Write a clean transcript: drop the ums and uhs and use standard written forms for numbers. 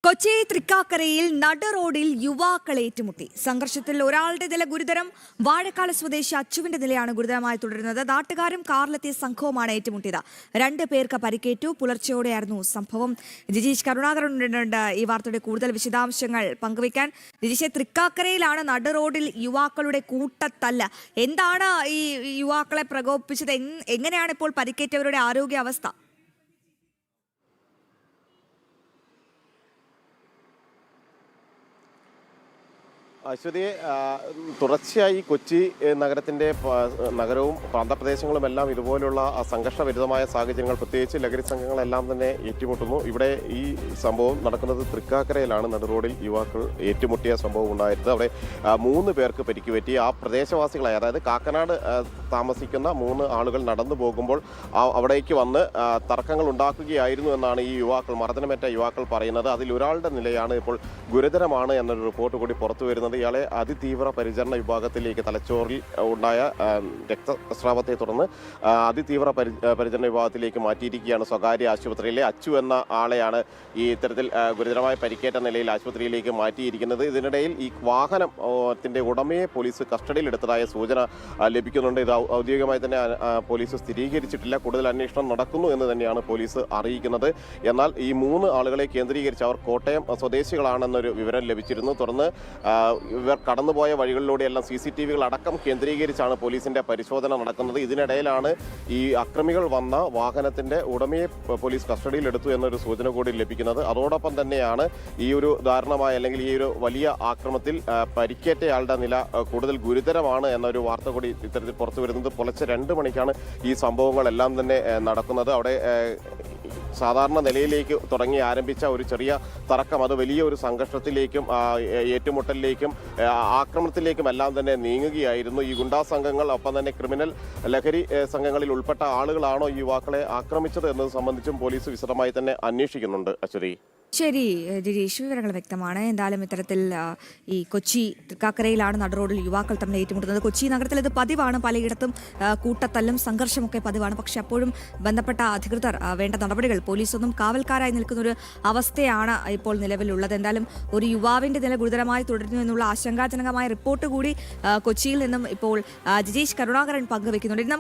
കൊച്ചി തൃക്കാക്കരയിൽ നട റോഡിൽ യുവാക്കൾ ഏറ്റുമുട്ടി. സംഘർഷത്തിൽ ഒരാളുടെ നില ഗുരുതരം. വാഴക്കാല സ്വദേശി അച്ചുവിന്റെ നിലയാണ് ഗുരുതരമായി തുടരുന്നത്. നാട്ടുകാരും കാറിലെത്തിയ സംഘവുമാണ് ഏറ്റുമുട്ടിയത്. 2 പേർക്ക് പരിക്കേറ്റു. പുലർച്ചെയോടെയായിരുന്നു സംഭവം. ജിജീഷ് കരുണാകരനുണ്ട് ഈ വാർത്തയുടെ കൂടുതൽ വിശദാംശങ്ങൾ പങ്കുവയ്ക്കാൻ. ജിജീഷ്, തൃക്കാക്കരയിലാണ് നട റോഡിൽ യുവാക്കളുടെ കൂട്ടത്തല്ല്. എന്താണ് ഈ യുവാക്കളെ പ്രകോപിപ്പിച്ചത്? എങ്ങനെയാണ് ഇപ്പോൾ പരിക്കേറ്റവരുടെ ആരോഗ്യാവസ്ഥ? അശ്വതി, തുടർച്ചയായി കൊച്ചി നഗരവും പ്രാന്തപ്രദേശങ്ങളുമെല്ലാം ഇതുപോലുള്ള സംഘർഷവിരുദ്ധമായ സാഹചര്യങ്ങൾ, പ്രത്യേകിച്ച് ലഹരി സംഘങ്ങളെല്ലാം തന്നെ ഏറ്റുമുട്ടുന്നു. ഇവിടെ ഈ സംഭവം നടക്കുന്നത് തൃക്കാക്കരയിലാണ്. നടുറോഡിൽ യുവാക്കൾ ഏറ്റുമുട്ടിയ സംഭവം ഉണ്ടായിരുന്നത്. അവിടെ 3 പേർക്ക് പരിക്കുപറ്റി. ആ പ്രദേശവാസികളായ, അതായത് കാക്കനാട് താമസിക്കുന്ന 3 ആളുകൾ നടന്നു പോകുമ്പോൾ അവിടേക്ക് വന്ന് തർക്കങ്ങൾ ഉണ്ടാക്കുകയായിരുന്നു എന്നാണ് ഈ മർദ്ദനമേറ്റ യുവാക്കൾ പറയുന്നത്. അതിൽ ഒരാളുടെ നിലയാണ് ഇപ്പോൾ ഗുരുതരമാണ് എന്നൊരു റിപ്പോർട്ട് കൂടി പുറത്തു വരുന്നത്. ഇയാളെ അതിതീവ്ര പരിചരണ വിഭാഗത്തിലേക്ക്, തലച്ചോറിൽ ഉണ്ടായ രക്തസ്രാവത്തെ തുടർന്ന് അതിതീവ്ര പരിചരണ വിഭാഗത്തിലേക്ക് മാറ്റിയിരിക്കുകയാണ്. സ്വകാര്യ ആശുപത്രിയിലെ അച്ചു എന്ന ആളെയാണ് ഈ ഇത്തരത്തിൽ ഗുരുതരമായ പരിക്കേറ്റ നിലയിൽ ആശുപത്രിയിലേക്ക് മാറ്റിയിരിക്കുന്നത്. ഇതിനിടയിൽ ഈ വാഹനത്തിന്റെ ഉടമയെ പോലീസ് കസ്റ്റഡിയിലെടുത്തതായ സൂചന ലഭിക്കുന്നുണ്ട്. ഇത് ഔദ്യോഗികമായി തന്നെ പോലീസ് സ്ഥിരീകരിച്ചിട്ടില്ല. കൂടുതൽ അന്വേഷണം നടക്കുന്നു എന്ന് തന്നെയാണ് പോലീസ് അറിയിക്കുന്നത്. എന്നാൽ ഈ 3 ആളുകളെ കേന്ദ്രീകരിച്ച്, അവർ കോട്ടയം സ്വദേശികളാണെന്നൊരു വിവരം ലഭിച്ചിരുന്നു. തുടർന്ന് ഇവർ കടന്നുപോയ വഴികളിലൂടെയെല്ലാം CCTV അടക്കം കേന്ദ്രീകരിച്ചാണ് പോലീസിന്റെ പരിശോധന നടക്കുന്നത്. ഇതിനിടയിലാണ് ഈ അക്രമികൾ വന്ന വാഹനത്തിന്റെ ഉടമയെ പോലീസ് കസ്റ്റഡിയിലെടുത്തു എന്നൊരു സൂചന കൂടി ലഭിക്കുന്നത്. അതോടൊപ്പം തന്നെയാണ് ഈ ഒരു ദാരുണമായ, അല്ലെങ്കിൽ ഈ ഒരു വലിയ ആക്രമണത്തിൽ പരിക്കേറ്റയാളുടെ നില കൂടുതൽ ഗുരുതരമാണ് എന്നൊരു വാർത്ത കൂടി ഇത്തരത്തിൽ പുറത്തു വരുന്നത്. പുലർച്ചെ 2 മണിക്കാണ് ഈ സംഭവങ്ങളെല്ലാം തന്നെ നടക്കുന്നത്. അവിടെ സാധാരണ നിലയിലേക്ക് ആരംഭിച്ച ഒരു ചെറിയ തർക്കം അത് വലിയൊരു സംഘർഷത്തിലേക്കും ഏറ്റുമുട്ടലിലേക്കും ആക്രമണത്തിലേക്കും എല്ലാം തന്നെ നീങ്ങുകയായിരുന്നു. ഈ ഗുണ്ടാ സംഘങ്ങൾ, ഒപ്പം തന്നെ ക്രിമിനൽ ലഹരി സംഘങ്ങളിൽ ഉൾപ്പെട്ട ആളുകളാണോ ഈ യുവാക്കളെ ആക്രമിച്ചത് എന്നത് സംബന്ധിച്ചും പോലീസ് വിശദമായി തന്നെ അന്വേഷിക്കുന്നുണ്ട്. അശ്വതി, ശരി ജിജീഷ്, വിവരങ്ങൾ വ്യക്തമാണ്. എന്തായാലും ഇത്തരത്തിൽ ഈ കൊച്ചി തൃക്കാക്കരയിലാണ് നട റോഡിൽ യുവാക്കൾ തമ്മിൽ ഏറ്റുമുട്ടുന്നത്. കൊച്ചി നഗരത്തിൽ ഇത് പതിവാണ്. പലയിടത്തും കൂട്ടത്തല്ലും സംഘർഷമൊക്കെ പതിവാണ്. പക്ഷെ അപ്പോഴും ബന്ധപ്പെട്ട അധികൃതർ വേണ്ട നടപടികൾ, പോലീസൊന്നും കാവൽക്കാരായി നിൽക്കുന്നൊരു അവസ്ഥയാണ് ഇപ്പോൾ നിലവിലുള്ളത്. എന്തായാലും ഒരു യുവാവിന്റെ നില ഗുരുതരമായി തുടരുന്നു എന്നുള്ള ആശങ്കാജനകമായ റിപ്പോർട്ട് കൂടി കൊച്ചിയിൽ നിന്നും ഇപ്പോൾ ജിജീഷ് കരുണാകരൻ പങ്കുവെക്കുന്നുണ്ട്.